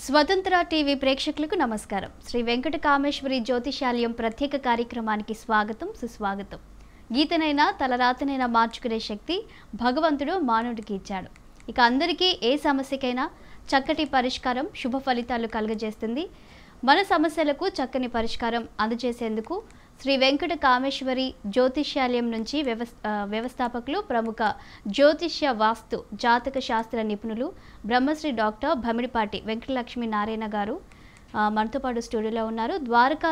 స్వతంత్ర టీవీ ప్రేక్షకులకు నమస్కారం. శ్రీ వెంకట కామేశ్వరి జ్యోతిషాలయం ప్రత్యేక కార్యక్రమానికి స్వాగతం, సుస్వాగతం. గీతనైనా తలరాతనైనా మార్చుకునే శక్తి భగవంతుడు మానవుడికి ఇచ్చాడు. ఇక అందరికీ ఏ సమస్యకైనా చక్కటి పరిష్కారం, శుభ ఫలితాలు కలుగజేస్తుంది. మన సమస్యలకు చక్కని పరిష్కారం అందజేసేందుకు శ్రీ వెంకట కామేశ్వరి జ్యోతిష్యాలయం నుంచి వ్యవస్థాపకులు, ప్రముఖ జ్యోతిష్య వాస్తు జాతక శాస్త్ర నిపుణులు బ్రహ్మశ్రీ డాక్టర్ భమిడిపాటి వెంకటలక్ష్మి నారాయణ గారు మనతో పాటు స్టూడియోలో ఉన్నారు. ద్వారకా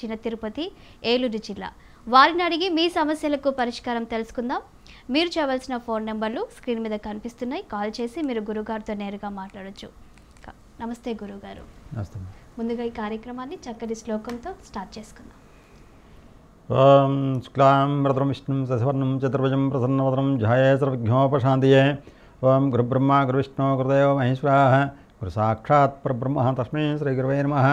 చిన్న తిరుపతి, ఏలూరు జిల్లా. వారిని అడిగి మీ సమస్యలకు పరిష్కారం తెలుసుకుందాం. మీరు చేయవలసిన ఫోన్ నెంబర్లు స్క్రీన్ మీద కనిపిస్తున్నాయి. కాల్ చేసి మీరు గురుగారితో నేరుగా మాట్లాడొచ్చు. నమస్తే గురుగారు. నమస్తే. ముందుగా ఈ కార్యక్రమాన్ని చక్కటి శ్లోకంతో స్టార్ట్ చేసుకుందాం. ఓం శుక్లాం వరదరం విష్ణుం శశివర్ణం చతుర్భుజం ప్రసన్నవదనం ధ్యాయే సర్వవిఘ్నోపశాంతయే. ఓం గురుబ్రహ్మ గురువిష్ణు గురుదేవో మహేశ్వరః గురు సాక్షాత్ పరబ్రహ్మ తస్మై శ్రీ గురవే నమః.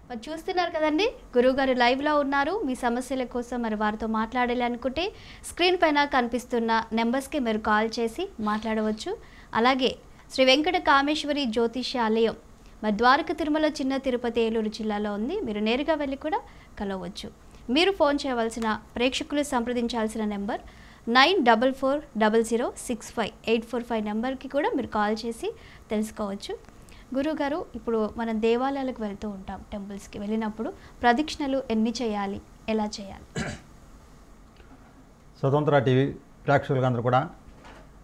మరి చూస్తున్నారు కదండి, గురువుగారు లైవ్లో ఉన్నారు. మీ సమస్యల కోసం మరి వారితో మాట్లాడాలి అనుకుంటే స్క్రీన్ పైన కనిపిస్తున్న నెంబర్స్కి మీరు కాల్ చేసి మాట్లాడవచ్చు. అలాగే శ్రీ వెంకట కామేశ్వరి జ్యోతిష్యాలయం మరి ద్వారక తిరుమల చిన్న తిరుపతి, ఏలూరు జిల్లాలో ఉంది. మీరు నేరుగా వెళ్ళి కూడా కలవచ్చు. మీరు ఫోన్ చేయవలసిన, ప్రేక్షకులు సంప్రదించాల్సిన నెంబర్ 9400065845 నెంబర్కి కూడా మీరు కాల్ చేసి తెలుసుకోవచ్చు. గురువుగారు, ఇప్పుడు మనం దేవాలయాలకు వెళ్తూ ఉంటాం, టెంపుల్స్కి వెళ్ళినప్పుడు ప్రదక్షిణలు ఎన్ని చేయాలి, ఎలా చేయాలి? స్వతంత్ర టీవీ ప్రేక్షకులందరూ కూడా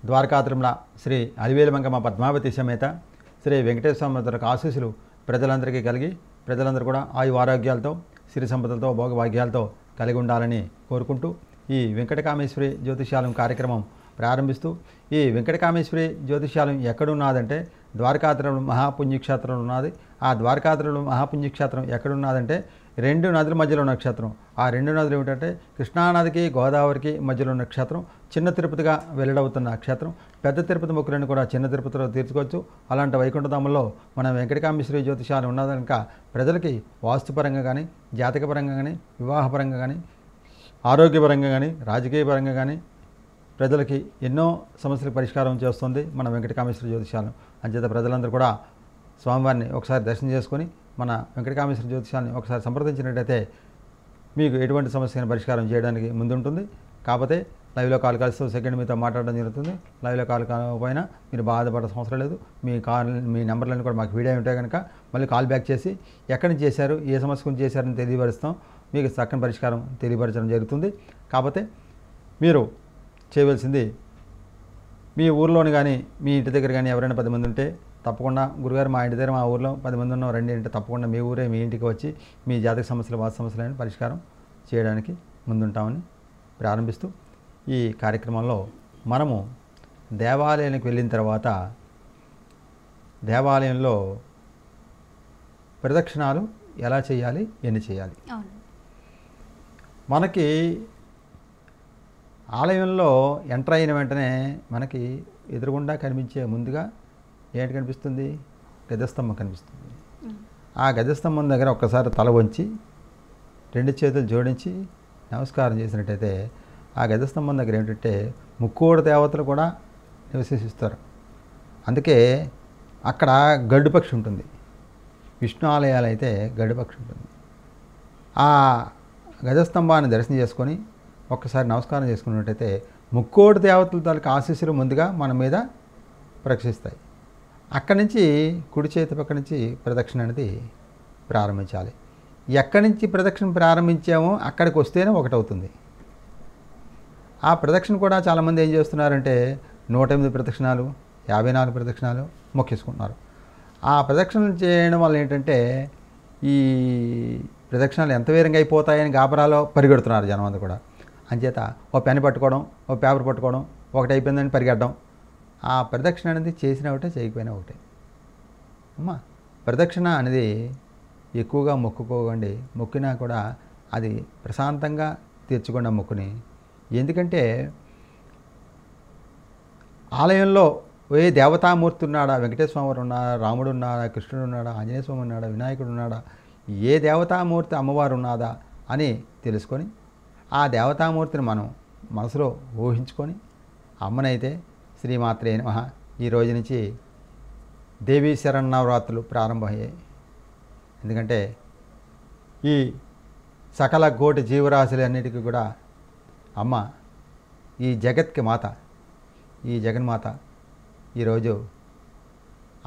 ద్వారకా తిరుమల శ్రీ అలివేలు మంగమ్మ పద్మావతి సమేత శ్రీ వెంకటేశ్వర ఆశీస్సులు ప్రజలందరికీ కలిగి, ప్రజలందరూ కూడా ఆయు ఆరోగ్యాలతో, సిరి సంపదలతో, భోగభాగ్యాలతో కలిగి ఉండాలని కోరుకుంటూ ఈ వెంకటకామేశ్వరి జ్యోతిష్యాలయం కార్యక్రమం ప్రారంభిస్తూ, ఈ వెంకటకామేశ్వరి జ్యోతిష్యాలయం ఎక్కడున్నదంటే ద్వారకాతిరుమల మహాపుణ్యక్షేత్రం ఉన్నది. ఆ ద్వారకాతిరుమల మహాపుణ్యక్షేత్రం ఎక్కడున్నదంటే రెండు నదుల మధ్యలో ఉన్న క్షేత్రం. ఆ రెండు నదులు ఏమిటంటే కృష్ణానదికి, గోదావరికి మధ్యలో ఉన్న క్షేత్రం. చిన్న తిరుపతిగా వెల్లడవుతున్న క్షేత్రం. పెద్ద తిరుపతి మొక్కులను కూడా చిన్న తిరుపతిలో తీర్చుకోవచ్చు. అలాంటి వైకుంఠధామంలో మన వెంకటకామేశ్వరి జ్యోతిషాలయం ఉన్నది కనుక ప్రజలకి వాస్తుపరంగా కానీ, జాతకపరంగా కానీ, వివాహపరంగా కానీ, ఆరోగ్యపరంగా కానీ, రాజకీయపరంగా కానీ ప్రజలకి ఎన్నో సమస్యలకు పరిష్కారం చేస్తుంది మన వెంకటకామేశ్వరి జ్యోతిషాలయం. అంచేత ప్రజలందరూ కూడా స్వామివారిని ఒకసారి దర్శనం చేసుకొని మన వెంకటకామేశ్వరి జ్యోతిషాలని ఒకసారి సంప్రదించినట్టయితే మీకు ఎటువంటి సమస్యను పరిష్కారం చేయడానికి ముందుంటుంది. కాకపోతే లైవ్లో కాల్ కలిస్తూ సెకండ్ మీతో మాట్లాడడం జరుగుతుంది. లైవ్లో కాల్ కాకపోయినా మీరు బాధపడాల్సిన అవసరం లేదు. మీ నెంబర్లను కూడా మాకు వీడియో ఉంటాయి కనుక మళ్ళీ కాల్ బ్యాక్ చేసి ఎక్కడి నుంచి చేశారు, ఏ సమస్య గురించి చేశారని తెలియపరుస్తాం. మీకు చక్కని పరిష్కారం తెలియపరచడం జరుగుతుంది. కాకపోతే మీరు చేయవలసింది, మీ ఊర్లోని కానీ, మీ ఇంటి దగ్గర కానీ ఎవరైనా 10 మంది ఉంటే తప్పకుండా గురుగారు మా ఇంటి దగ్గర, మా ఊర్లో 10 మంది ఉన్నాం రండి అంటే తప్పకుండా మీ ఊరే మీ ఇంటికి వచ్చి మీ జాతక సమస్యలు, వాస్తు సమస్యలను పరిష్కారం చేయడానికి ముందుంటామని ప్రారంభిస్తూ ఈ కార్యక్రమంలో మనము దేవాలయానికి వెళ్ళిన తర్వాత దేవాలయంలో ప్రదక్షిణాలు ఎలా చేయాలి, ఎన్ని చేయాలి? మనకి ఆలయంలో ఎంటర్ అయిన వెంటనే మనకి ఎదురుగుండా కనిపించే ముందుగా ఏంటి కనిపిస్తుంది? గజస్తంభం కనిపిస్తుంది. ఆ గజస్తంభం దగ్గర ఒక్కసారి తల వంచి 2 చేతులు జోడించి నమస్కారం చేసినట్టయితే ఆ గజస్తంభం దగ్గర ఏంటంటే ముక్కోడు దేవతలు కూడా నివసిస్తారు. అందుకే అక్కడ గరుడుపక్షి ఉంటుంది. విష్ణు ఆలయాలు అయితే గరుడుపక్షి ఉంటుంది. ఆ గజస్తంభాన్ని దర్శనం చేసుకొని ఒక్కసారి నమస్కారం చేసుకున్నట్టయితే ముక్కోటి దేవతల తాలూకు ఆశీస్సులు ముందుగా మన మీద ప్రక్షిస్తాయి. అక్కడి నుంచి కుడి చేతి పక్క నుంచి ప్రదక్షిణ అనేది ప్రారంభించాలి. ఎక్కడి నుంచి ప్రదక్షిణ ప్రారంభించామో అక్కడికి వస్తేనే ఒకటవుతుంది. ఆ ప్రదక్షిణ కూడా చాలామంది ఏం చేస్తున్నారంటే 108 ప్రదక్షిణాలు, 54 ప్రదక్షిణాలు మొక్కేసుకుంటున్నారు. ఆ ప్రదక్షిణలు చేయడం వల్ల ఏంటంటే ఈ ప్రదక్షిణాలు ఎంత వేరంగా అయిపోతాయని గాబరాలో పరిగెడుతున్నారు జనం అంతా కూడా. అంచేత ఓ పెన్ పట్టుకోవడం, ఓ పేపర్ పట్టుకోవడం, ఒకటి అయిపోయిందని పరిగెట్టడం. ఆ ప్రదక్షిణ అనేది చేసినా ఒకటే, చేయకపోయినా ఒకటే. అమ్మా, ప్రదక్షిణ అనేది ఎక్కువగా మొక్కుకోకండి. మొక్కినా కూడా అది ప్రశాంతంగా తీర్చుకోండి ఆ మొక్కుని. ఎందుకంటే ఆలయంలో ఏ దేవతామూర్తి ఉన్నాడా, వెంకటేశ్వర ఉన్నాడా, రాముడు ఉన్నాడా, కృష్ణుడు ఉన్నాడా, ఆంజనేయ స్వామి ఉన్నాడా, వినాయకుడు ఉన్నాడా, ఏ దేవతామూర్తి అమ్మవారు ఉన్నదా అని తెలుసుకొని ఆ దేవతామూర్తిని మనం మనసులో ఊహించుకొని అమ్మనైతే శ్రీమాత్రే నమః ఈ రోజు నుంచి దేవీ శరన్నవరాత్రులు ప్రారంభమయ్యాయి. ఎందుకంటే ఈ సకల కోటి జీవరాశులన్నిటికీ కూడా అమ్మ ఈ జగత్కి మాత, ఈ జగన్మాత ఈరోజు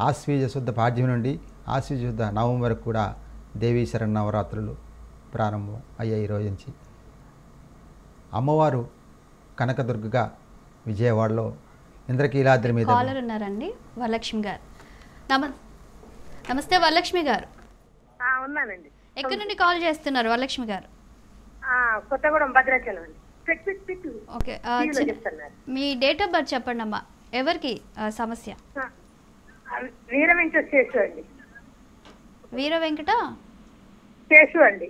ఆశ్వీజ శుద్ధ పాడ్యం నుండి ఆశ్వీజ శుద్ధ నవమి వరకు కూడా దేవీ శరన్నవరాత్రులు ప్రారంభం అయ్యాయి. ఈ రోజు నుంచి అమ్మవారు కనకదుర్గగా విజయవాడలో ఇంద్రకీలాద్రి మీద కాలర్ ఉన్నారండి, వరలక్ష్మి గారు. నమస్తే వరలక్ష్మి గారు. ఉన్నానండి. ఎక్కడి నుండి కాల్ చేస్తున్నారు వరలక్ష్మి గారు? కొత్తగూడెం భద్రాచలం అండి. Okay, me date of birth చెప్పండి అమ్మా. ఎవరికి సమస్య? వీర వెంకట శేషు అండి. వీర వెంకట శేషు అండి.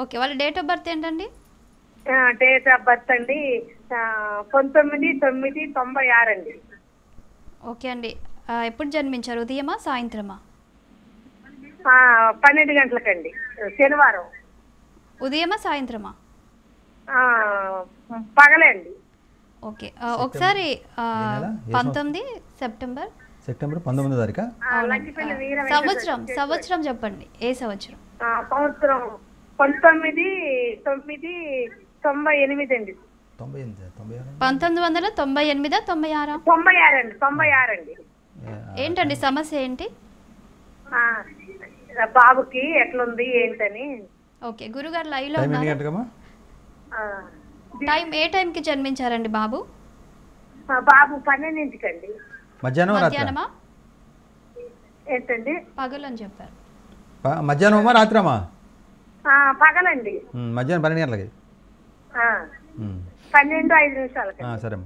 ఓకే, వాళ్ళ డేట్ ఆఫ్ బర్త్ ఏంటండి? డేట్ ఆఫ్ బర్త్ అండి 19/9/96 అండి. ఓకే అండి, ఎప్పుడు జన్మించారు? ఉదయమా సాయంత్రమా? 12 గంటలకండి, శనివారం. ఉదయమా సాయంత్రమా? పగలే అండి. ఓకే, ఒకసారి 19 సెప్టెంబర్ 19వ తారీఖు. సంవత్సరం చెప్పండి. ఏ సంవత్సరం? సంవత్సరం 1998 అండి. 1998 96? 96 అండి. ఏంటండి సమస్య ఏంటి? బాబుకి ఎట్లుంది ఏంటని. ఓకే, గురుగారు లైవ్ లో ఉన్నారు. టైం ఏ టైంకి జన్మించారండి బాబు? బాబు 12 మధ్యాహ్నమా ఏంటండి? పగలు అని చెప్పారు. మధ్యాహ్నమా రాత్రమా? పగలండి. మధ్యాహ్నం 12 గంటలకి. 12:05 సరే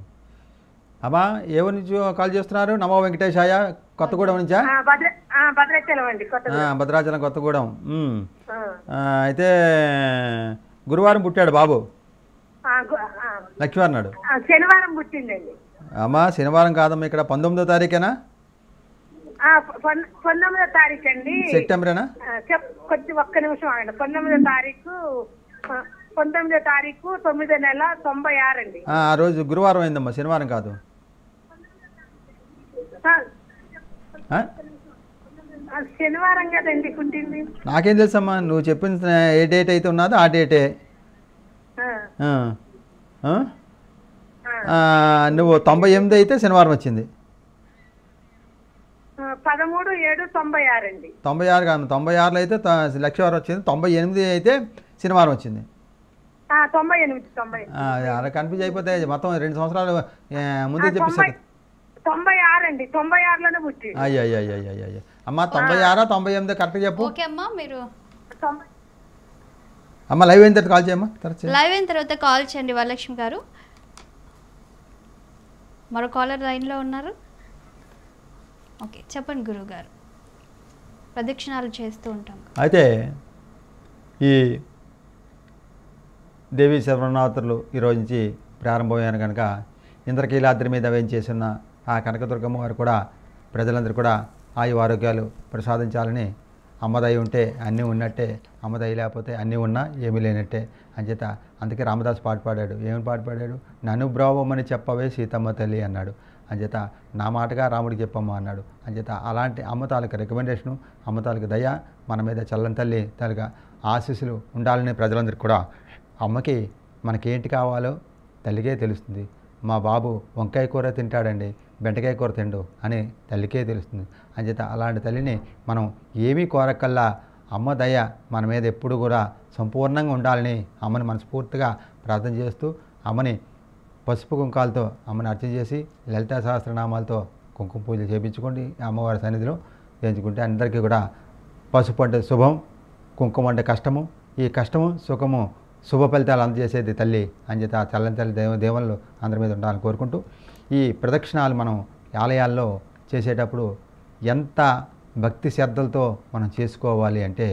అమ్మా. ఎవరి నుంచి కాల్ చేస్తున్నారు? నమో వెంకటేశాయ, కొత్తగూడెం నుంచా? భద్రాచలం అండి. భద్రాచలం కొత్తగూడెం. అయితే గురువారం పుట్టాడు బాబు, లక్ష్మీవారం నాడు. శనివారం పుట్టిందండి. అమ్మా శనివారం కాదమ్మా, ఇక్కడ 19వ తారీఖేనా? 19వ తారీఖు అండి. సెప్టెంబరేనా? కొంచెం ఒక్క నిమిషం ఆగండి. 19వ తారీఖు 9వ నెల 96 అండి. ఆ రోజు గురువారం అయిందమ్మా, శనివారం కాదు. శనివారం కదండి పుట్టింది. నాకేం తెలుసమ్మా, నువ్వు చెప్పిన ఏ డేట్ అయితే ఉన్నదో ఆ డేటే. నువ్వు 98 అయితే శనివారం వచ్చింది. 13/7/96 అండి. 96 కాదు, 96లో అయితే లక్ష్మీవారం వచ్చింది. 98 అయితే శనివారం వచ్చింది. 98 అలా కన్ఫ్యూజ్ అయిపోతే మొత్తం 2 సంవత్సరాలు ముందే చెప్పేసారు. 96 అండి. 96లోనే పుట్టి. అయ్యో అమ్మా, 96 98 కరెక్ట్గా చెప్పు. ఓకే అమ్మా, మీరు అమ్మ లైవ్ అయిన తర్వాత కాల్ చేయమ్మా. లైవ్ అయిన తర్వాత కాల్ చేయండి వరలక్ష్మి గారు. మరో కాలర్ లైన్లో ఉన్నారు. ఓకే, చెప్పండి గురువు గారు. ప్రదక్షిణాలు చేస్తూ ఉంటాం. అయితే ఈ దేవీ శరన్నవరాత్రులు ఈరోజు నుంచి ప్రారంభమయ్యాను కనుక ఇంద్రకీలాద్రి మీద వేయించేసిన ఆ కనకదుర్గమ్మ వారు కూడా ప్రజలందరూ కూడా ఆయు ఆరోగ్యాలు ప్రసాదించాలని, అమ్మదయ ఉంటే అన్నీ ఉన్నట్టే, అమ్మదయ లేకపోతే అన్నీ ఉన్నా ఏమీ లేనట్టే అంచేత అందుకే రామదాస్ పాట పాడాడు. ఏమని పాట పాడాడు? నన్ను బ్రావమని చెప్పవే సీతమ్మ తల్లి అన్నాడు. అంచేత నా మాటగా రాముడికి చెప్పమ్మ అన్నాడు. అంచేత అలాంటి అమ్మ తాలూకు రికమెండేషను, అమ్మ తాలూకు దయ మన మీద చల్లని తల్లి తాలూకా ఆశీస్సులు ఉండాలని ప్రజలందరికీ కూడా, అమ్మకి మనకేంటి కావాలో తల్లికే తెలుస్తుంది. మా బాబు వంకాయ కూర తింటాడండి, బెండకాయ కూర తిండు అని తల్లికే తెలుస్తుంది. అంచేత అలాంటి తల్లిని మనం ఏమీ కోరకల్లా అమ్మ దయ మన మీద ఎప్పుడు కూడా సంపూర్ణంగా ఉండాలని అమ్మని మనస్ఫూర్తిగా ప్రార్థన చేస్తూ, అమ్మని పసుపు కుంకాలతో అమ్మని అర్చన చేసి లలితా సహస్రనామాలతో కుంకుమ పూజలు చేయించుకోండి. అమ్మవారి సన్నిధిలో చేయించుకుంటే అందరికీ కూడా పసుపు అంటే శుభం, కుంకుమ అంటే కష్టము, ఈ కష్టము సుఖము శుభ ఫలితాలు అందజేసేది తల్లి. అంచేత ఆ చల్లని తల్లి దేవుళ్ళు అందరి మీద ఉండాలని కోరుకుంటూ, ఈ ప్రదక్షిణాలు మనం ఆలయాల్లో చేసేటప్పుడు ఎంత భక్తి శ్రద్ధలతో మనం చేసుకోవాలి అంటే,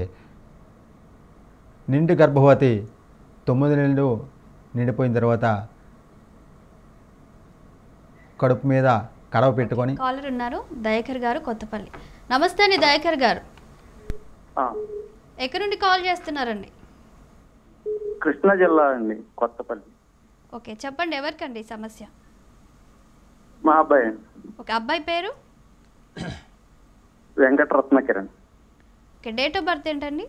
నిండు గర్భవతి 9 నెలలు నిండిపోయిన తర్వాత కడుపు మీద కడవ పెట్టుకొని. కాలర్ ఉన్నారు, దయాకర్ గారు కొత్తపల్లి. నమస్తే అండి దయాకర్ గారు. ఎక్కడి నుండి కాల్ చేస్తున్నారండి? కృష్ణా జిల్లా అండి, కొత్తపల్లి. ఓకే, చెప్పండి ఎవరికండి సమస్య? మా అబ్బాయి. ఓకే, అబ్బాయి పేరు? Venkataratna Kiran. Okay, date of birth ఏంటండి?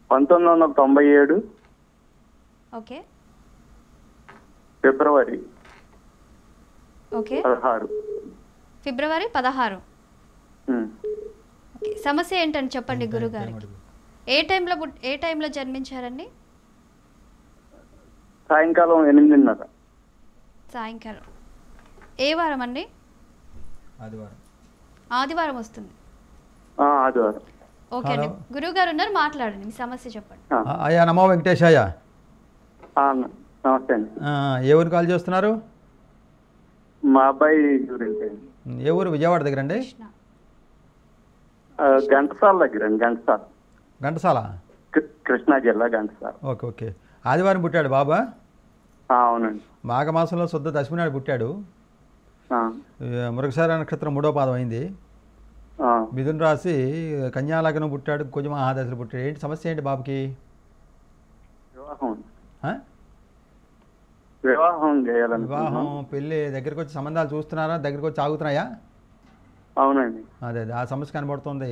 1997 ఓకే ఫిబ్రవరి ఓకే 16. ఫిబ్రవరి 16. ఉమ్. ఓకే, సమస్య ఏంటని చెప్పండి గురుగారికి. ఏ టైంలో జన్మించారండి? సాయంకాలం 8:30. సాయంకాలం. ఏ వారం అండి? ఆదివారం. ఆదివారం వస్తుంది. ఆదివారం. ఓకే అండి, గురువు గారు ఉన్నారు, మాట్లాడండి, మీ సమస్య చెప్పండి. అయ్యా నమో వెంకటేశయ్య. నమస్తే అండి. ఏ ఊరు కాల్ చేస్తున్నారు? మా అబ్బాయి గురించి. ఏ ఊరు? విజయవాడ దగ్గర అండి? కృష్ణ. ఘంటసాల దగ్గర అండి. ఘంటసాల, కృష్ణా జిల్లా ఘంటసాల. Okay okay. ఆదివారం పుట్టాడు బాబా? అవునండి. మాఘమాసంలో శుద్ధ దశమి నాడు పుట్టాడు. మృగశిర నక్షత్రం 3వ పాదం అయింది. మిథున రాశి, కన్యాలగ్నం పుట్టాడు, కొంచెం మహాదశలు పుట్టాడు. ఏంటి సమస్య ఏంటి బాబుకి? వివాహం చేయాలని. వివాహం, పెళ్ళి దగ్గరికి వచ్చి సంబంధాలు చూస్తున్నారా? దగ్గరికి వచ్చి ఆగుతున్నాయా? అవునండి. అదే ఆ సమస్య కనబడుతుంది.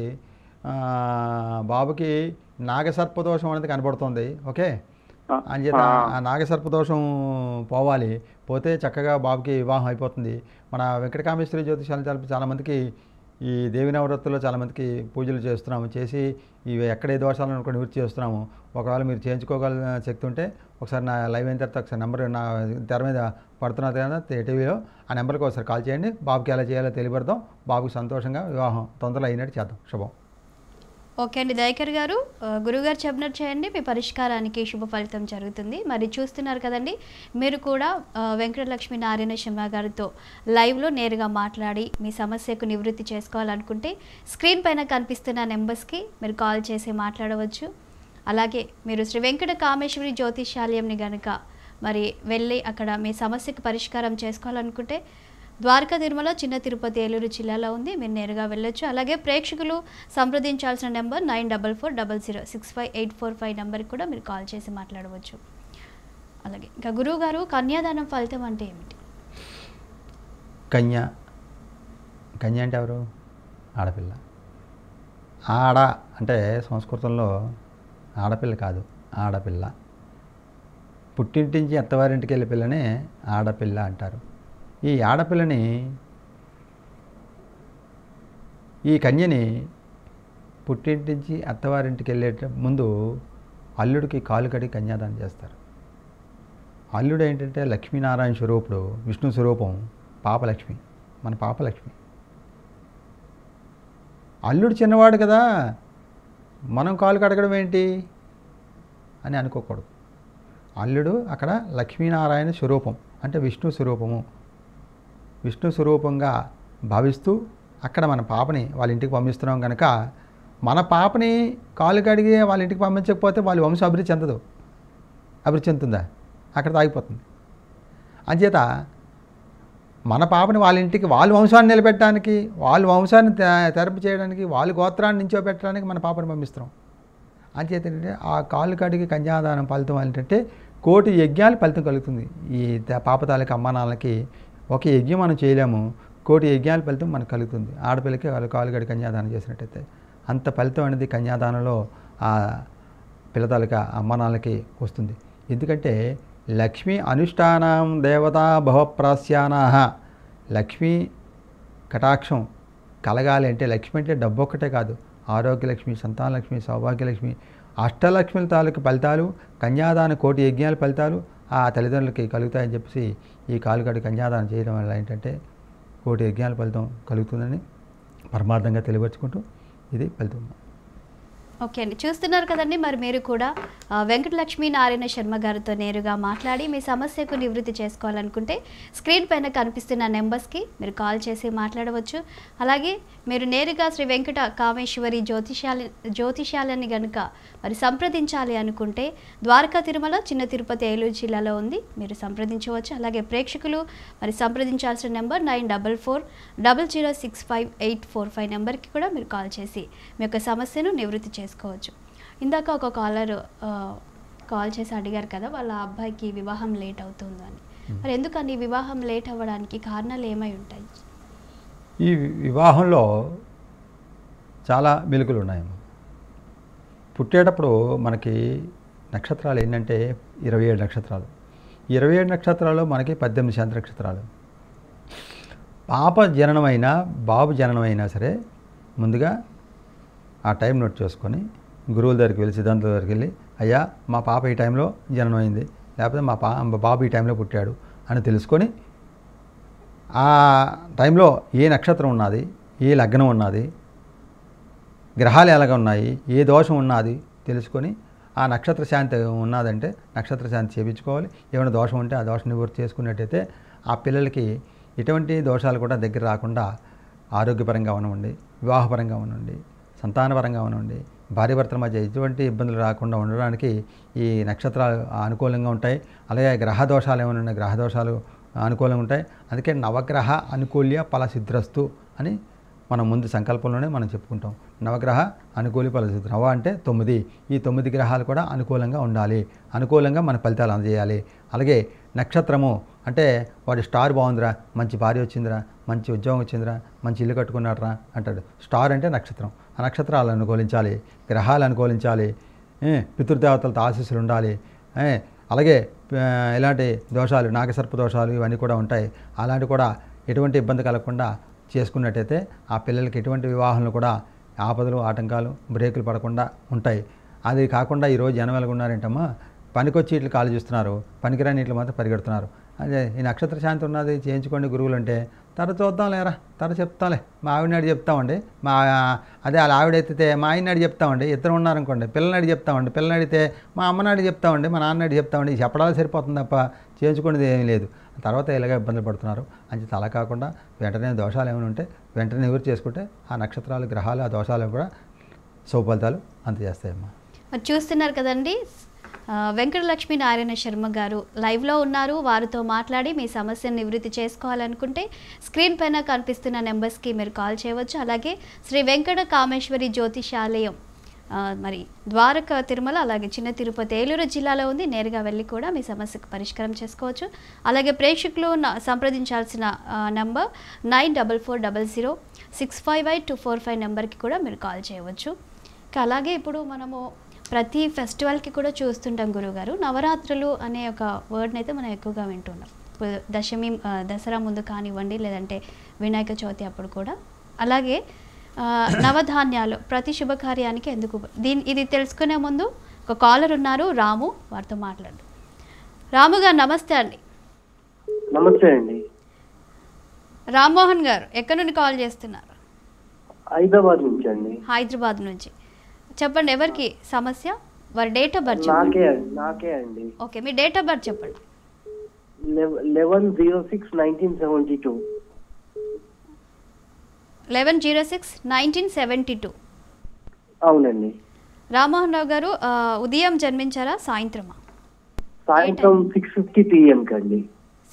బాబుకి నాగసర్పదోషం అనేది కనబడుతుంది. ఓకే, అంచేత ఆ నాగసర్పదోషం పోవాలి. పోతే చక్కగా బాబుకి వివాహం అయిపోతుంది. మన వెంకటకామేశ్వరి జ్యోతిషాలను చాలామందికి ఈ దేవి నవరాత్రుల్లో చాలామందికి పూజలు చేస్తున్నాము. చేసి ఇవి ఎక్కడ ఏ దోషాలను అనుకుని నివృత్తి చేస్తున్నాము. ఒకవేళ మీరు చేయించుకోగల శక్తి ఉంటే ఒకసారి నా లైవ్ అయిన తర్వాత ఒకసారి నెంబర్ నా తెర మీద పడుతున్నది కదా టీవీలో, ఆ నెంబర్కి ఒకసారి కాల్ చేయండి. బాబుకి ఎలా చేయాలో తెలియబడతాం. బాబుకి సంతోషంగా వివాహం తొందరలో అయినట్టు చేద్దాం. శుభం. ఓకే అండి, దయాకర్ గారు, గురుగారు చెప్పినట్టు చేయండి, మీ పరిష్కారానికి శుభ ఫలితం జరుగుతుంది. మరి చూస్తున్నారు కదండి, మీరు కూడా వెంకటలక్ష్మి నారాయణ శర్మ గారితో లైవ్లో నేరుగా మాట్లాడి మీ సమస్యకు నివృత్తి చేసుకోవాలనుకుంటే స్క్రీన్ పైన కనిపిస్తున్న నెంబర్స్కి మీరు కాల్ చేసి మాట్లాడవచ్చు. అలాగే మీరు శ్రీ వెంకట కామేశ్వరి జ్యోతిషాలయంని కనుక మరి వెళ్ళి అక్కడ మీ సమస్యకు పరిష్కారం చేసుకోవాలనుకుంటే ద్వారకా తిరుమల, చిన్న తిరుపతి, ఏలూరు జిల్లాలో ఉంది. మీరు నేరుగా వెళ్ళొచ్చు. అలాగే ప్రేక్షకులు సంప్రదించాల్సిన నెంబర్ 9440065845 నెంబర్కి కూడా మీరు కాల్ చేసి మాట్లాడవచ్చు. అలాగే ఇంకా గురువు గారు, కన్యాదానం ఫలితం అంటే ఏమిటి? కన్య అంటే ఎవరు? ఆడపిల్ల. ఆడ అంటే సంస్కృతంలో ఆడపిల్ల కాదు, ఆడపిల్ల. పుట్టింటించి అత్తవారింటికి వెళ్ళే పిల్లనే ఆడపిల్ల అంటారు. ఈ ఆడపిల్లని, ఈ కన్యని పుట్టింటించి అత్తవారింటికి వెళ్ళే ముందు అల్లుడికి కాలు కడిగి కన్యాదానం చేస్తారు. అల్లుడు ఏంటంటే లక్ష్మీనారాయణ స్వరూపుడు, విష్ణు స్వరూపం, పాపలక్ష్మి, మన పాపలక్ష్మి. అల్లుడు చిన్నవాడు కదా, మనం కాలు కడగడం ఏంటి అని అనుకోకూడదు. అల్లుడు అక్కడ లక్ష్మీనారాయణ స్వరూపం, అంటే విష్ణు స్వరూపము. విష్ణు స్వరూపంగా భావిస్తూ అక్కడ మన పాపని వాళ్ళ ఇంటికి పంపిస్తున్నాం కనుక మన పాపని కాలు కడిగి వాళ్ళ ఇంటికి పంపించకపోతే వాళ్ళ వంశం అభివృద్ధి చెందదు. అభివృద్ధి చెందుతుందా? అక్కడ తాగిపోతుంది. అంచేత మన పాపని వాళ్ళ ఇంటికి, వాళ్ళ వంశాన్ని నిలబెట్టడానికి, వాళ్ళ వంశాన్ని తెరపు చేయడానికి, వాళ్ళ గోత్రాన్ని నించోబెట్టడానికి మన పాపని పంపిస్తున్నాం. అంచేత ఏంటంటే ఆ కాలు కడిగి కన్యాదానం ఫలితం ఏంటంటే 1,000,000 యజ్ఞాలు ఫలితం కలుగుతుంది. ఈ పాప తాలూకు అమ్మానాలకి ఒక యజ్ఞం మనం చేయలేము, 1,000,000 యజ్ఞాల ఫలితం మనకు కలుగుతుంది. ఆడపిల్లకి వాళ్ళు కాలు కడిగి కన్యాదానం చేసినట్టయితే అంత ఫలితం అనేది కన్యాదానంలో ఆ పిల్ల తాలూకా అమ్మానాలకి వస్తుంది. ఎందుకంటే లక్ష్మీ అనుష్ఠానం దేవతా భవప్రాస్యానాహ. లక్ష్మీ కటాక్షం కలగాలి అంటే, లక్ష్మి అంటే డబ్బు ఒక్కటే కాదు, ఆరోగ్యలక్ష్మి, సంతానలక్ష్మి, సౌభాగ్యలక్ష్మి, అష్టలక్ష్మిల తాలూకు ఫలితాలు, కన్యాదాన 1,000,000 యజ్ఞాల ఫలితాలు ఆ తల్లిదండ్రులకి కలుగుతాయని చెప్పేసి ఈ కాలుకడి కన్యాదానం చేయడం వల్ల ఏంటంటే 1,000,000 యజ్ఞాల ఫలితం కలుగుతుందని పరమార్థంగా తెలియపరుచుకుంటూ ఇది ఫలితం. ఓకే అండి, చూస్తున్నారు కదండి, మరి మీరు కూడా వెంకటలక్ష్మి నారాయణ శర్మ గారితో నేరుగా మాట్లాడి మీ సమస్యకు నివృత్తి చేసుకోవాలనుకుంటే స్క్రీన్ పైన కనిపిస్తున్న నెంబర్స్కి మీరు కాల్ చేసి మాట్లాడవచ్చు. అలాగే మీరు నేరుగా శ్రీ వెంకట కామేశ్వరి జ్యోతిషాలని కనుక మరి సంప్రదించాలి అనుకుంటే ద్వారకా తిరుమల, చిన్న తిరుపతి, ఏలూరు జిల్లాలో ఉంది. మీరు సంప్రదించవచ్చు. అలాగే ప్రేక్షకులు మరి సంప్రదించాల్సిన నెంబర్ 9440065845 నెంబర్కి కూడా మీరు కాల్ చేసి మీ యొక్క సమస్యను నివృత్తి చేసుకోవచ్చు. ఇందాక ఒక కాలర్ కాల్ చేసి అడిగారు కదా, వాళ్ళ అబ్బాయికి వివాహం లేట్ అవుతుందని. మరి ఎందుకని వివాహం లేట్ అవ్వడానికి కారణాలు ఏమై ఉంటాయి? ఈ వివాహంలో చాలా మెలుకులు ఉన్నాయమ్మా. పుట్టేటప్పుడు మనకి నక్షత్రాలు ఏంటంటే 27 నక్షత్రాలు. 27 నక్షత్రాలు మనకి 18 శాంతి నక్షత్రాలు. పాప జననమైనా బాబు జననమైనా సరే ముందుగా ఆ టైం నోట్ చేసుకొని గురువుల దగ్గరికి వెళ్ళి సిద్ధాంతుల దగ్గరికి వెళ్ళి, అయ్యా మా పాప ఈ టైంలో జననమైంది, లేకపోతే మా బాబు ఈ టైంలో పుట్టాడు అని తెలుసుకొని ఆ టైంలో ఏ నక్షత్రం ఉన్నది, ఏ లగ్నం ఉన్నది, గ్రహాలు ఎలాగ ఉన్నాయి, ఏ దోషం ఉన్నది తెలుసుకొని ఆ నక్షత్ర శాంతి ఉన్నదంటే నక్షత్ర శాంతి చేయించుకోవాలి. ఏమైనా దోషం ఉంటే ఆ దోషం నివృత్తి చేసుకున్నట్టయితే ఆ పిల్లలకి ఎటువంటి దోషాలు కూడా దగ్గర రాకుండా ఆరోగ్యపరంగా ఉనండి, వివాహపరంగా ఉనండి, సంతానపరంగా ఉనండి, భార్యాభర్తల మధ్య ఎటువంటి ఇబ్బందులు రాకుండా ఉండడానికి ఈ నక్షత్రాలు అనుకూలంగా ఉంటాయి. అలాగే గ్రహ దోషాలు ఏమైనా ఉన్నాయి, గ్రహ దోషాలు అనుకూలంగా ఉంటాయి. అందుకే నవగ్రహ అనుకూల్య ఫల సిద్ధ్రస్తు అని మనం ముందు సంకల్పంలోనే మనం చెప్పుకుంటాం. నవగ్రహ అనుకూలి ఫల సిద్ధి. నవ అంటే 9. ఈ 9 గ్రహాలు కూడా అనుకూలంగా ఉండాలి, అనుకూలంగా మన ఫలితాలు అందజేయాలి. అలాగే నక్షత్రము అంటే వాడి స్టార్ బాగుందిరా, మంచి భార్య వచ్చిందిరా, మంచి ఉద్యోగం వచ్చిందిరా, మంచి ఇల్లు కట్టుకున్నాడరా అంటాడు. స్టార్ అంటే నక్షత్రం. ఆ నక్షత్రాలు అనుకూలించాలి, గ్రహాలు అనుకూలించాలి, పితృదేవతలతో ఆశీస్సులు ఉండాలి. అలాగే ఇలాంటి దోషాలు, నాగసర్ప దోషాలు ఇవన్నీ కూడా ఉంటాయి. అలాంటి కూడా ఎటువంటి ఇబ్బంది కలగకుండా చేసుకున్నట్టయితే ఆ పిల్లలకి ఎటువంటి వివాహంలో కూడా ఆపదలు, ఆటంకాలు, బ్రేకులు పడకుండా ఉంటాయి. అది కాకుండా ఈరోజు జనం ఎలాగున్నారంటమ్మా, పనికొచ్చి ఇట్లు కాలు చూస్తున్నారు, పనికిరాని ఇట్లు మాత్రం పరిగెడుతున్నారు. అదే ఈ నక్షత్ర శాంతి ఉన్నది చేయించుకోండి గురువులు అంటే, తర్వాత చూద్దాం లేరా, తర్వాత చెప్తాంలే, మా ఆవిడనాడు చెప్తామండి, అదే వాళ్ళ ఆవిడైతే మా ఆయననాడు చెప్తామండి, ఇద్దరు ఉన్నారనుకోండి పిల్లనాడు చెప్తామండి, పిల్లనాడితే మా అమ్మనాడు చెప్తామండి, మా నాన్ననాడు చెప్తామండి, చెప్పడాలు సరిపోతుంది తప్ప చేయించుకునేది ఏమీ లేదు. తర్వాత ఇలాగ ఇబ్బందులు పడుతున్నారు. అని అలా కాకుండా వెంటనే దోషాలు ఏమైనా ఉంటే వెంటనే నివృత్తి చేసుకుంటే ఆ నక్షత్రాలు, గ్రహాలు, ఆ దోషాలు కూడా శుభఫలితాలు అందజేస్తాయమ్మా. మరి చూస్తున్నారు కదండి, వెంకటలక్ష్మి నారాయణ శర్మ గారు లైవ్లో ఉన్నారు. వారితో మాట్లాడి మీ సమస్యను నివృత్తి చేసుకోవాలనుకుంటే స్క్రీన్ పైన కనిపిస్తున్న నెంబర్స్కి మీరు కాల్ చేయవచ్చు. అలాగే శ్రీ వెంకట కామేశ్వరి జ్యోతిషాలయం మరి ద్వారకా తిరుమల, అలాగే చిన్న తిరుపతి, ఏలూరు జిల్లాలో ఉంది. నేరుగా వెళ్ళి కూడా మీ సమస్యకు పరిష్కారం చేసుకోవచ్చు. అలాగే ప్రేక్షకులు సంప్రదించాల్సిన నంబర్ 9440065825 నెంబర్కి కూడా మీరు కాల్ చేయవచ్చు. అలాగే ఇప్పుడు మనము ప్రతి ఫెస్టివల్కి కూడా చూస్తుంటాం గురువుగారు, నవరాత్రులు అనే ఒక వర్డ్ని అయితే మనం ఎక్కువగా వింటున్నాం. దశమి, దసరా ముందు కానివ్వండి, లేదంటే వినాయక చవితి అప్పుడు కూడా. అలాగే నవధాన్యాలు ప్రతి శుభకార్యానికి ఎందుకు, ఇది తెలుసుకునే ముందు ఒక కాలర్ ఉన్నారు, రాము, వారితో మాట్లాడు. రాము గారు నమస్తే అండి. నమస్తే అండి. రామ్మోహన్ గారు ఎక్కడి నుండి కాల్ చేస్తున్నారు? హైదరాబాద్ నుంచి అండి. హైదరాబాద్ నుంచి చెప్పండి, ఎవరికి సమస్య? వారి డేట్ ఆఫ్ బర్త్ నాకే అండి. Okay, me date of birth చెప్పండి. 11/06/1972. 11/06/1972. అవునండి. రామ్మోహన్ రావు గారు ఉదయం జన్మించారా, సాయంత్రమా? సాయంత్రం 6:50 PM కండి.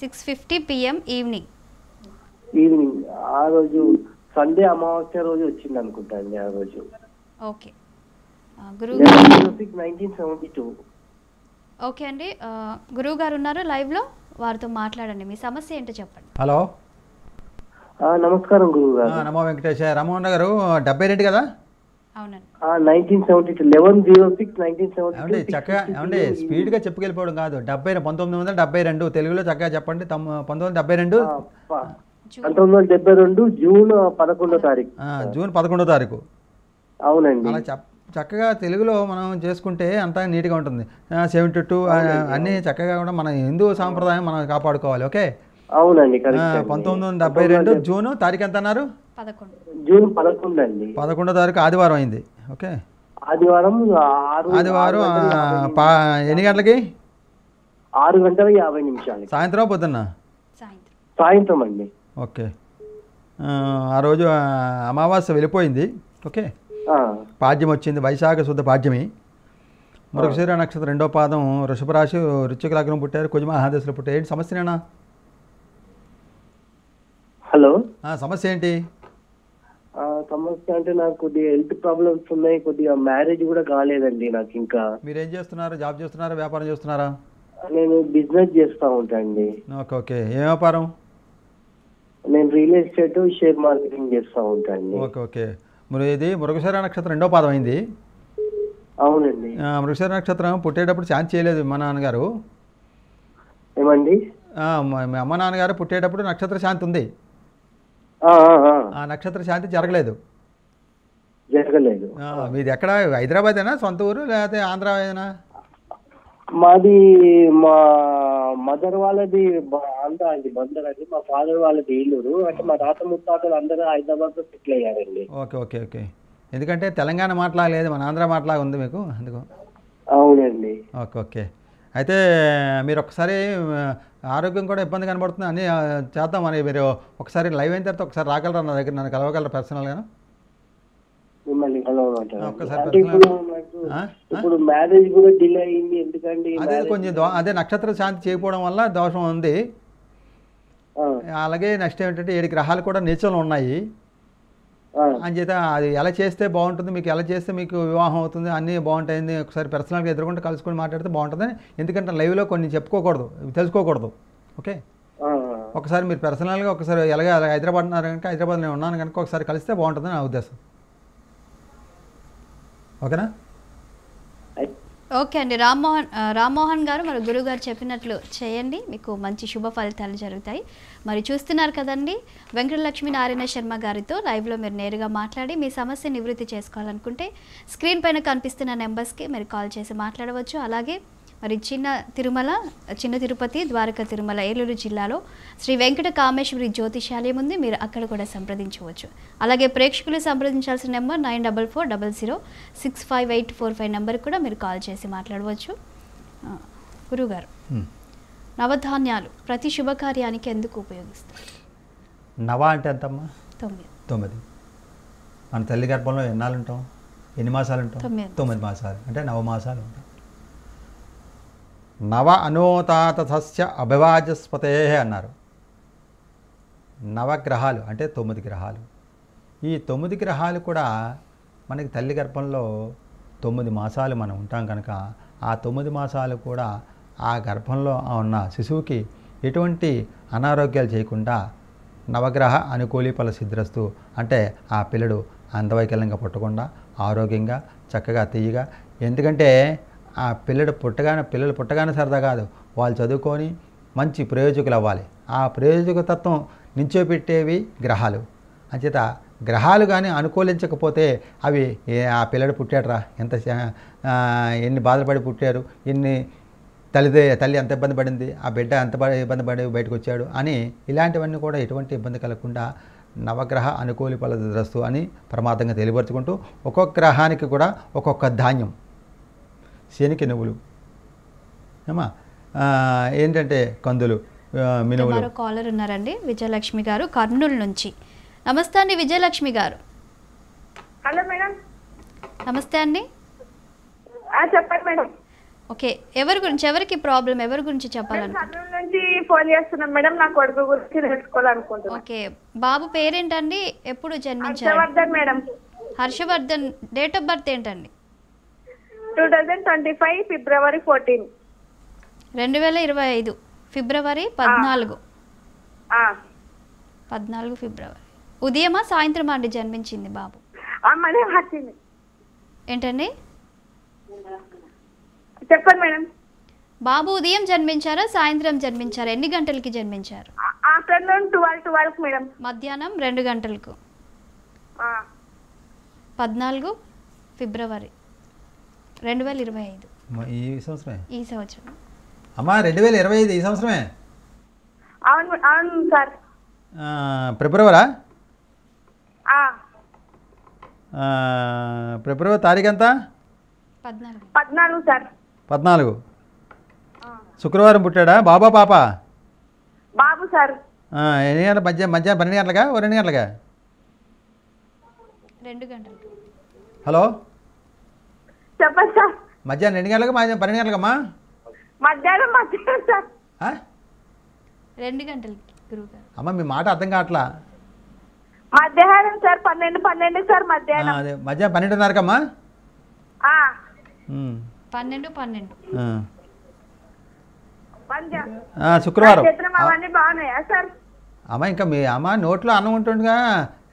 6:50 PM ఈవినింగ్. ఆ రోజు సండే అమావాస్య రోజు వచ్చింది అనుకుంటా అండి. ఆ రోజు ఓకే గురువు 11/06/1972. ఓకే అండి, గురువు గారు ఉన్నారు లైవ్లో, వారితో మాట్లాడండి. మీ సమస్య ఏంటో చెప్పండి. హలో, నమస్కారం గురువు గారు. నమో వెంకటేశ. రామోహన్ గారు 72 కదా? అవునండి. 1972. 11/06/1972. ఏమండి చక్కగా, ఏమండి స్పీడ్గా చెప్పుకెళ్ళిపోవడం కాదు. 1972 తెలుగులో చక్కగా చెప్పండి. 1972 1972 జూన్ 11వ తారీఖు. జూన్ 11వ తారీఖు. అవునండి. అలా చక్కగా తెలుగులో మనం చేసుకుంటే అంతా నీట్గా ఉంటుంది. 72 అన్నీ చక్కగా కూడా మన హిందూ సాంప్రదాయం మనం కాపాడుకోవాలి. ఓకే. అవునండి. 1972 జూన్ తారీఖు ఎంత అన్నారు? 11. జూన్ 11 అండి. 11వ తారీఖు ఆదివారం అయింది. ఓకే. ఆదివారం ఎన్ని గంటలకి? 6:50 సాయంత్రం పొద్దున్న? సాయంత్రం అండి. ఓకే. ఆ రోజు అమావాస్య వెళ్ళిపోయింది. ఓకే. పాడ్యం వచ్చింది, వైశాఖ శుద్ధ పాడ్యమి. మృగశిర నక్షత్రం 2వ పాదం, వృషభ రాశి, వృశ్చిక లగ్నం పుట్టారు, కుజ మహాదశలో పుట్టారు. ఏంటి సమస్యనేనా? హలో, సమస్య ఏంటి? సమస్య అంటే నాకు కొద్దిగా హెల్త్ ప్రాబ్లమ్స్ ఉన్నాయి, కొద్దిగా మ్యారేజ్ కూడా కాలేదండి నాకు ఇంకా. మీరు ఏం చేస్తున్నారు? జాబ్ చేస్తున్నారా, వ్యాపారం చేస్తున్నారా? నేను బిజినెస్ చేస్తా ఉంటా అండి. Okay okay. ఏ వ్యాపారం? నేను రియల్ ఎస్టేట్ షేర్ మార్కెటింగ్ చేస్తూ ఉంటాను. Okay okay. మరి ఇది మృగశిర నక్షత్రం 2వ పాదం అయింది. అవునండి. మృగశిర నక్షత్రం పుట్టేటప్పుడు శాంతి చేయలేదు మా నాన్నగారు. ఏమండి? మీ అమ్మ నాన్నగారు పుట్టేటప్పుడు నక్షత్ర శాంతి ఉంది. ఆ నక్షత్ర శాంతి జరగలేదు. మీది ఎక్కడ? హైదరాబాదేనా సొంత ఊరు లేకపోతే ఆంధ్ర ఏనా? మాది మా మదర్ వాళ్ళది ఆంధ్ర అండి, బందర్ అండి. మా ఫాదర్ వాళ్ళది ఏలూరు. అంటే మా తాత ముత్తాతలు అందరూ హైదరాబాద్ లో సెటిల్ అయ్యారండి. Okay okay okay. ఎందుకంటే తెలంగాణ మాట్లాడలేదు, మన ఆంధ్ర మాట్లాగా ఉంది మీకు అందుకు. అవునండి. Okay okay. అయితే మీరు ఒకసారి ఆరోగ్యం కూడా ఇబ్బంది కనబడుతుంది అన్నీ చేద్దాం. మరి మీరు ఒకసారి లైవ్ అయిన తర్వాత ఒకసారి రాగలరా నా దగ్గర, నన్ను కలవగలరా పర్సనల్గా? మిమ్మల్ని కలవమంటారు. ఒక్కసారి ఇప్పుడు మ్యారేజ్ కూడా డిలే అయింది ఎందుకండి? అదే కొంచెం అదే నక్షత్ర శాంతి చేయకపోవడం వల్ల దోషం ఉంది. అలాగే నెక్స్ట్ ఏంటంటే 7 గ్రహాలు కూడా నీచంలో ఉన్నాయి. అంచేత అది ఎలా చేస్తే బాగుంటుంది, మీకు ఎలా చేస్తే మీకు వివాహం అవుతుంది, అన్నీ బాగుంటాయింది. ఒకసారి పర్సనల్గా ఎదురుకుంటే కలుసుకొని మాట్లాడితే బాగుంటుందని. ఎందుకంటే లైవ్లో కొన్ని చెప్పుకోకూడదు, తెలుసుకోకూడదు. ఓకే. ఒకసారి మీరు పర్సనల్గా ఒకసారి ఎలాగ హైదరాబాద్ ఉన్నారు కనుక, హైదరాబాద్ నేను ఉన్నాను కనుక ఒకసారి కలిస్తే బాగుంటుందని నా ఉద్దేశం. ఓకేనా? ఓకే అండి. రామ్మోహన్ గారు మరి గురుగారు చెప్పినట్లు చేయండి, మీకు మంచి శుభ ఫలితాలు జరుగుతాయి. మరి చూస్తున్నారు కదండి, వెంకటలక్ష్మి నారాయణ శర్మ గారితో లైవ్లో మీరు నేరుగా మాట్లాడి మీ సమస్య నివృత్తి చేసుకోవాలనుకుంటే స్క్రీన్ పైన కనిపిస్తున్న నెంబర్స్కి మీరు కాల్ చేసి మాట్లాడవచ్చు. అలాగే మరి చిన్న తిరుపతి, ద్వారకా తిరుమల, ఏలూరు జిల్లాలో శ్రీ వెంకట కామేశ్వరి జ్యోతిషాలయం ఉంది, మీరు అక్కడ కూడా సంప్రదించవచ్చు. అలాగే ప్రేక్షకులు సంప్రదించాల్సిన నెంబర్ 9440065845 నెంబర్కి కూడా మీరు కాల్ చేసి మాట్లాడవచ్చు. గురుగారు, నవధాన్యాలు ప్రతి శుభకార్యానికి ఎందుకు ఉపయోగిస్తారు? నవ అంటే ఎంతమ్మా? 9. మన తల్లి గర్భంలో ఎన్నాళ్ళు ఉంటాం? ఎన్ని మాసాలు ఉంటాం? 9 మాసాలు. అంటే 9 మాసాలు ఉంటాం. నవ అనోతాత సస్య అభివాజస్పతే అన్నారు. నవగ్రహాలు అంటే 9 గ్రహాలు. ఈ 9 గ్రహాలు కూడా మనకి తల్లి గర్భంలో 9 మాసాలు మనం ఉంటాం కనుక ఆ 9 మాసాలు కూడా ఆ గర్భంలో ఉన్న శిశువుకి ఎటువంటి అనారోగ్యాలు చేయకుండా నవగ్రహ అనుకూలి ఫల సిద్ధిరస్తు అంటే ఆ పిల్లడు అందవైకల్యంగా పుట్టకుండా ఆరోగ్యంగా చక్కగా తీయగా. ఎందుకంటే ఆ పిల్లలు పుట్టగానే సరదా కాదు, వాళ్ళు చదువుకొని మంచి ప్రయోజకులు అవ్వాలి. ఆ ప్రయోజకతత్వం నించోపెట్టేవి గ్రహాలు. అంచేత గ్రహాలు కానీ అనుకూలించకపోతే అవి ఆ పిల్లడు పుట్టాడరా, ఎన్ని బాధపడి పుట్టారు, తల్లి ఎంత ఇబ్బంది పడింది, ఆ బిడ్డ ఎంత ఇబ్బంది పడి బయటకు వచ్చాడు అని ఇలాంటివన్నీ కూడా ఎటువంటి ఇబ్బంది కలగకుండా నవగ్రహ అనుకూలి ఫలద్రస్తు అని ప్రమాదంగా తెలియపరుచుకుంటూ ఒక్కొక్క గ్రహానికి కూడా ఒక్కొక్క ధాన్యం, శనికి నువ్వులు ఏంటంటే కందులు, మినువులు. కాలర్ ఉన్నారండి, విజయలక్ష్మి గారు కర్నూలు నుంచి. నమస్తే అండి విజయలక్ష్మి గారు. Hello madam. నమస్తే అండి. చెప్పండి మేడం. ఓకే, ఎవరికి ప్రాబ్లం, ఎవరి గురించి చెప్పాలని? కర్నూలు నుంచి ఫోన్ చేస్తున్నాం మేడం, నా కొడుకు గురించి తెలుసుకోవాలనుకుంటున్నాను. ఓకే, బాబు పేరేంటండి, ఎప్పుడు జన్మించారు? Harshavardhan madam. Harshavardhan. Date of birth ఏంటండి? 2025 ఫిబ్రవరి 14. 2025 ఫిబ్రవరి 14 ఫిబ్రవరి. ఉదయమా సాయంత్రమా అండి జన్మించింది బాబు? ఏంటండి చెప్పండి మేడం. బాబు ఉదయం జన్మించారా సాయంత్రం జన్మించారా? ఎన్ని గంటలకి జన్మించారు? Afternoon 12 madam. మధ్యాహ్నం 2 గంటలకు. 14 ఫిబ్రవరి 2025. ఈ సంవత్సరమే? ఈ సంవత్సరం అమ్మా 2025 ఈ సంవత్సరమే. అవును అవును సార్. ఫిబ్రవరా? ఫిబ్రవరి తారీఖు ఎంత? 14 సార్. 14. శుక్రవారం పుట్టాడా? బాబా పాప? బాబు సార్. ఎన్ని గంటల? మధ్యాహ్నం 12 గంటలకా 2 గంటలకా? 2 గంటలకు. హలో చెప్పండి సార్. మధ్యాహ్నం 2 గంటలకు 12 గంటలకమ్మా? మధ్యాహ్నం సార్. 2 గంటలకి గురువుగారు. అమ్మ మీ మాట అర్థం కావట్లా. మధ్యాహ్నం సార్ 12 సార్ మధ్యాహ్నం. అదే మధ్యాహ్నం 12:30కమ్మా? 12. శుక్రవారం. అవన్నీ బాగున్నాయా సార్? అమ్మ ఇంకా మీ అమ్మ నోట్లో అన్నం ఉంటుండగా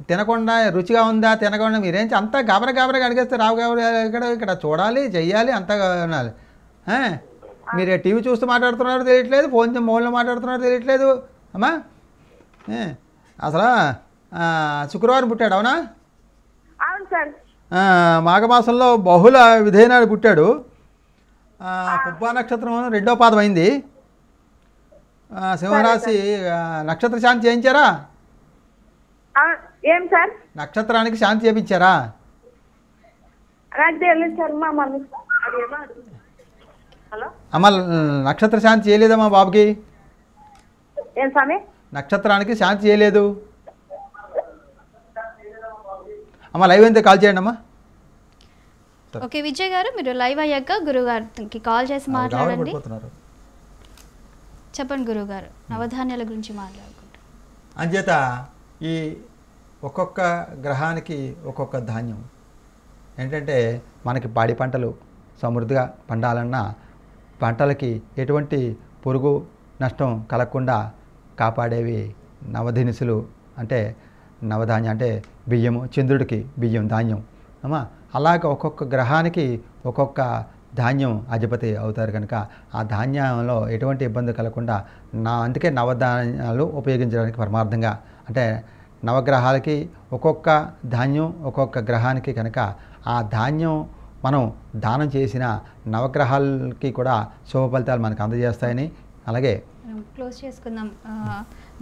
తినకుండా రుచిగా ఉందా తినకుండా మీరేం అంతా గాబరగా అడిగేస్తే రావు గాబర ఇక్కడ చూడాలి చెయ్యాలి అంతా ఉండాలి. మీరు టీవీ చూస్తూ మాట్లాడుతున్నారో తెలియట్లేదు, ఫోన్లో మాట్లాడుతున్నారో తెలియట్లేదు అమ్మా. అసలు శుక్రవారం పుట్టాడు అవునా? అవును సార్. మాఘమాసంలో బహుళ విధేయనాడు పుట్టాడు. పుబ్బా నక్షత్రం 2వ పాదం అయింది. సింహరాశి నక్షత్ర శాంతి చేయించారా? ఏం సార్? నక్షత్రానికి శాంతి చేయించారా? నాకు తెలియదు సార్. మా మమ్మీ హలో అమ్మ నక్షత్ర శాంతి చేయలేదమ్మా బాబుకి? ఏం స్వామి? నక్షత్రానికి శాంతి చేయలేదు అమ్మ. లైవ్ అయితే కాల్ చేయండి అమ్మా. ఓకే విజయ్ గారు, మీరు లైవ్ అయ్యాక గురుగారికి కాల్ చేసి మాట్లాడండి. చెప్పండి గురుగారు, నవధాన్యాల గురించి మాట్లాడుకుంటాం. అంచేత ఈ ఒక్కొక్క గ్రహానికి ఒక్కొక్క ధాన్యం ఏంటంటే మనకి పాడి పంటలు సమృద్ధిగా పండాలన్నా పంటలకి ఎటువంటి పురుగు నష్టం కలగకుండా కాపాడేవి నవదినుసులు, అంటే నవధాన్యం అంటే బియ్యము, చంద్రుడికి బియ్యం ధాన్యం అమ్మా. అలాగే ఒక్కొక్క గ్రహానికి ఒక్కొక్క ధాన్యం అధిపతి అవుతారు కనుక ఆ ధాన్యంలో ఎటువంటి ఇబ్బంది కలగకుండా అందుకే నవధాన్యాలు ఉపయోగించడానికి పరమార్థంగా, అంటే నవగ్రహాలకి ఒక్కొక్క ధాన్యం ఒక్కొక్క గ్రహానికి కనుక ఆ ధాన్యం మనం దానం చేసిన నవగ్రహాలకి కూడా శుభ ఫలితాలు మనకు అందజేస్తాయని. అలాగే క్లోజ్ చేసుకుందాం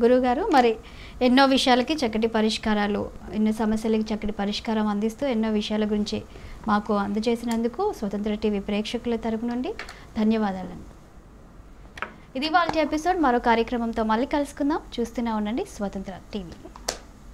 గురుగారు. మరి ఎన్నో విషయాలకి చక్కటి పరిష్కారాలు, ఎన్నో సమస్యలకి చక్కటి పరిష్కారం అందిస్తూ ఎన్నో విషయాల గురించి మాకు అందజేసినందుకు స్వతంత్ర టీవీ ప్రేక్షకుల తరపు నుండి ధన్యవాదాలండి. ఇది వాళ్ళ ఎపిసోడ్. మరో కార్యక్రమంతో మళ్ళీ కలుసుకుందాం. చూస్తూనే ఉండండి స్వతంత్ర టీవీ.